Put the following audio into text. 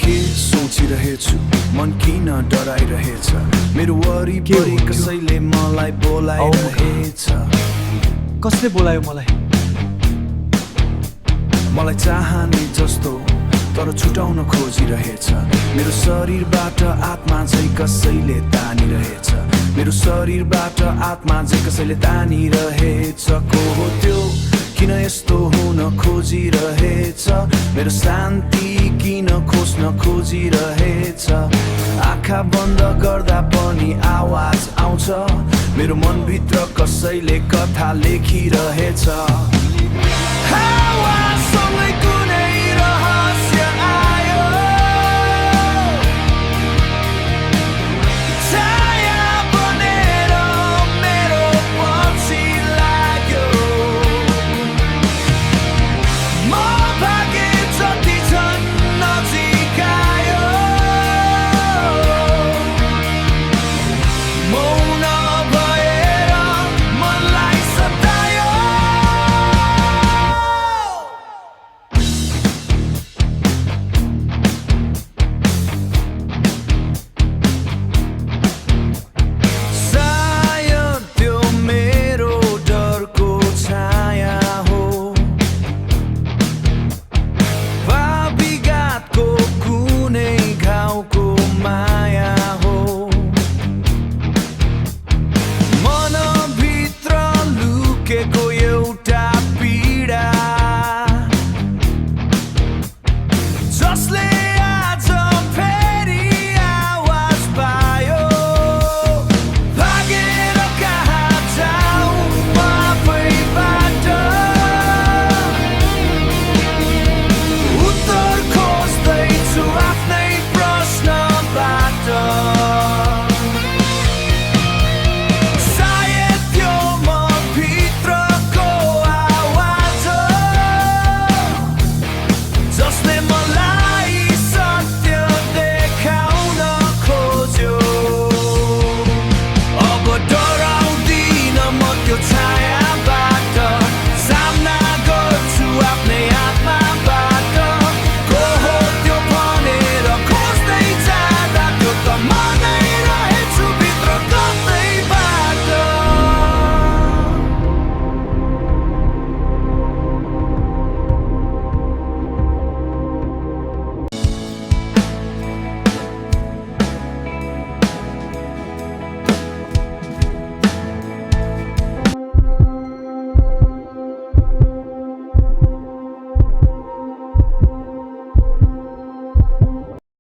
के सोचिरहेछु मन किन डराइरहेछ मेरो वरिपरि कसैले मलाई बोलाइरहेछ कसले बोलायो मलाई मलाई चाहने जस्तो तर छुटाउन खोजिरहेछ मेरो शरीरबाट आत्मा चाहिँ कसैले तानिरहेछ मेरो शरीरबाट आत्मा चाहिँ कसैले तानिरहेछ को हो त्यो किन यस्तो हुन खोजिरहेछ मेरो शान्ति किन खोज्न खोजिरहेछ आँखा बन्द गर्दा पनि आवाज आउँछ मेरो मनभित्र कसैले कथा लेखिरहेछ